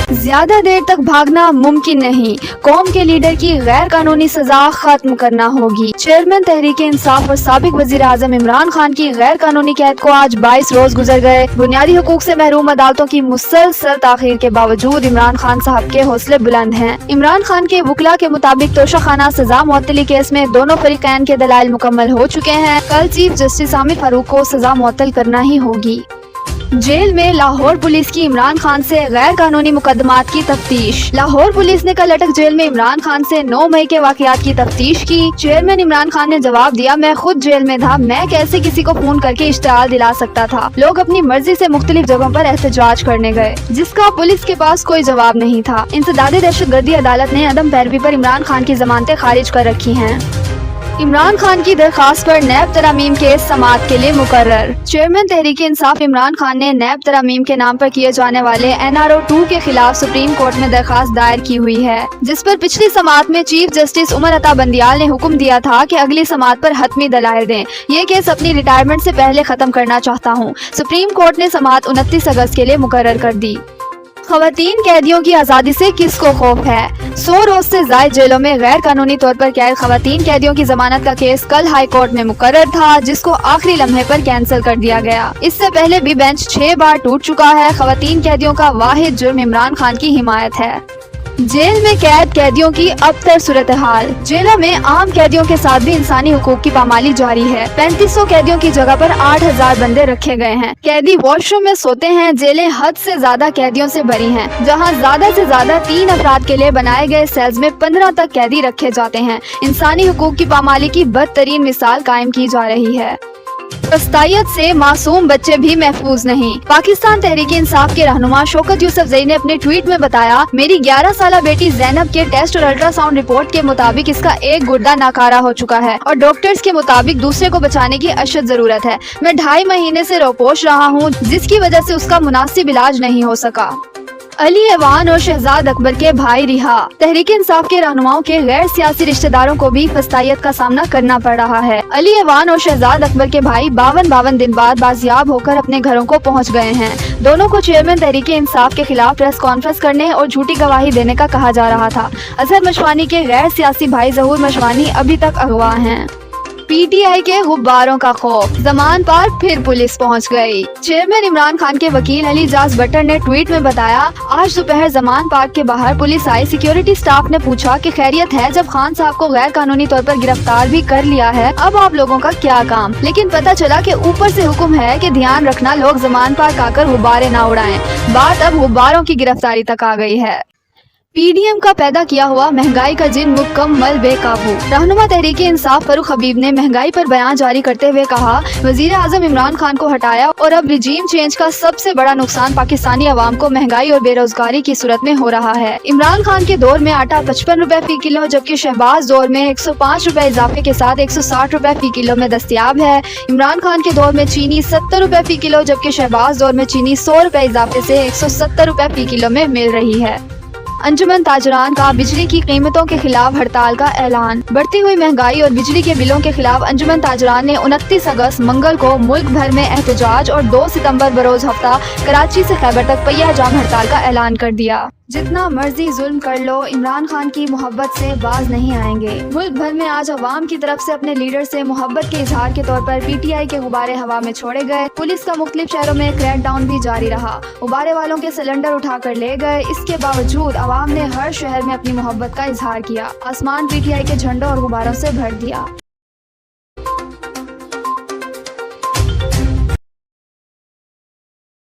ज्यादा देर तक भागना मुमकिन नहीं, कौम के लीडर की गैर कानूनी सजा खत्म करना होगी। चेयरमैन तहरीक इंसाफ और साबिक वजीर आजम इमरान खान की गैर कानूनी कैद को आज 22 रोज गुजर गए। बुनियादी हुकूक से महरूम अदालतों की मुसलसल ताखीर के बावजूद इमरान खान साहब के हौसले बुलंद हैं। इमरान खान के वकला के मुताबिक तोशाखाना सजा मुअत्तली केस में दोनों फरीकैन के दलाइल मुकम्मल हो चुके हैं। कल चीफ जस्टिस आमिर फारूक को सजा मुअत्तल करना ही होगी। जेल में लाहौर पुलिस की इमरान खान से गैर कानूनी मुकदमात की तफ्तीश। लाहौर पुलिस ने कल अटक जेल में इमरान खान से 9 मई के वाकयात की तफ्तीश की। चेयरमैन इमरान खान ने जवाब दिया, मैं खुद जेल में था, मैं कैसे किसी को फोन करके इश्तिहार दिला सकता था। लोग अपनी मर्जी से मुख्तलिफ जगहों पर एहतजाज करने गए, जिसका पुलिस के पास कोई जवाब नहीं था। इंसदादी दहशतगर्दी अदालत ने अदम पैरवी पर इमरान खान की जमानतें खारिज कर रखी हैं। इमरान खान की दरखास्त पर नैब तरामीम केस समाअत के लिए मुकर्रर। चेयरमैन तहरीक इंसाफ इमरान खान ने नैब तरामीम के नाम पर किए जाने वाले NRO 2 के खिलाफ सुप्रीम कोर्ट में दरखास्त दायर की हुई है, जिस पर पिछली समाअत में चीफ जस्टिस उमर अता बंदियाल ने हुक्म दिया था कि अगली समाअत पर हतमी दलाइल दें। ये केस अपनी रिटायरमेंट से पहले खत्म करना चाहता हूँ। सुप्रीम कोर्ट ने समाअत 29 अगस्त के लिए मुकर्रर कर दी। खवातीन कैदियों की आज़ादी से किसको खौफ है? 100 रोज से ज़ायद जेलों में गैर कानूनी तौर पर कैद खवातीन कैदियों की जमानत का केस कल हाई कोर्ट में मुकर्रर था, जिसको आखिरी लम्हे पर कैंसिल कर दिया गया। इससे पहले भी बेंच 6 बार टूट चुका है। खवातीन कैदियों का वाहिद जुर्म इमरान खान की हिमायत है। जेल में कैद कैदियों की अबतर सूरत हाल। जेलों में आम कैदियों के साथ भी इंसानी हुकूक की पामाली जारी है। 3500 कैदियों की जगह पर 8000 बंदे रखे गए हैं। कैदी वॉशरूम में सोते हैं। जेलें हद से ज्यादा कैदियों से भरी हैं, जहां ज्यादा से ज्यादा 3 अफराद के लिए बनाए गए सेल्स में 15 तक कैदी रखे जाते हैं। इंसानी हुकूक की पामाली की बदतरीन मिसाल कायम की जा रही है। फस्तायत से मासूम बच्चे भी महफूज नहीं। पाकिस्तान तहरीक इंसाफ के रहनुमा शौकत यूसुफजई ने अपने ट्वीट में बताया, मेरी 11 साला बेटी जैनब के टेस्ट और अल्ट्रासाउंड रिपोर्ट के मुताबिक इसका एक गुर्दा नाकारा हो चुका है और डॉक्टर्स के मुताबिक दूसरे को बचाने की अशद जरूरत है। मैं 2.5 महीने से रोपोश रहा हूँ, जिसकी वजह से उसका मुनासिब इलाज नहीं हो सका। अली ऐवान और शहजाद अकबर के भाई रिहा। तहरीक इंसाफ के रहनुमाओं के गैर सियासी रिश्तेदारों को भी फस्तायत का सामना करना पड़ रहा है। अली ऐवान और शहजाद अकबर के भाई 52 दिन बाद बाजियाब होकर अपने घरों को पहुंच गए हैं। दोनों को चेयरमैन तहरीक इंसाफ के खिलाफ प्रेस कॉन्फ्रेंस करने और झूठी गवाही देने का कहा जा रहा था। अजहर मशवानी के गैर सियासी भाई ज़हूर मशवानी अभी तक अगवा हैं। PTI के गुब्बारों का खौफ। ज़मान पार्क फिर पुलिस पहुंच गई। चेयरमैन इमरान खान के वकील अली जाज बट्टर ने ट्वीट में बताया, आज दोपहर ज़मान पार्क के बाहर पुलिस आई। सिक्योरिटी स्टाफ ने पूछा कि खैरियत है, जब खान साहब को गैर कानूनी तौर पर गिरफ्तार भी कर लिया है, अब आप लोगों का क्या काम? लेकिन पता चला कि ऊपर से हुक्म है कि ध्यान रखना लोग ज़मान पार्क आकर गुब्बारे ना उड़ाएं। बात अब गुब्बारों की गिरफ्तारी तक आ गई है। PDM का पैदा किया हुआ महंगाई का जिन मुकम्मल बेकाबू। रहनुमा तहरीक इंसाफ फारूक हबीब ने महंगाई पर बयान जारी करते हुए कहा, वजीर आजम इमरान खान को हटाया और अब रिजीम चेंज का सबसे बड़ा नुकसान पाकिस्तानी अवाम को महंगाई और बेरोजगारी की सूरत में हो रहा है। इमरान खान के दौर में आटा 55 रुपए फी किलो, जबकि शहबाज दौर में 105 रुपए इजाफे के साथ 160 रुपए फी किलो में दस्तियाब है। इमरान खान के दौर में चीनी 70 रुपए फी किलो, जबकि शहबाज दौर में चीनी 100 रुपए इजाफे से 170 रुपए फी किलो में मिल रही है। अंजुमन ताजरान का बिजली की कीमतों के खिलाफ हड़ताल का ऐलान। बढ़ती हुई महंगाई और बिजली के बिलों के खिलाफ अंजुमन ताजरान ने 29 अगस्त मंगल को मुल्क भर में एहतजाज और 2 सितंबर बरोज हफ्ता कराची से खैबर तक पहिया जाम हड़ताल का ऐलान कर दिया। जितना मर्जी जुल्म कर लो, इमरान खान की मोहब्बत से बाज नहीं आएंगे। मुल्क भर में आज अवाम की तरफ से अपने लीडर से मोहब्बत के इजहार के तौर पर PTI के गुब्बारे हवा में छोड़े गए। पुलिस का मुख्तलिफ शहरों में क्रैकडाउन भी जारी रहा। गुब्बारे वालों के सिलेंडर उठा कर ले गए। इसके बावजूद अवाम ने हर शहर में अपनी मोहब्बत का इजहार किया। आसमान PTI के झंडों और गुब्बारों से भर दिया।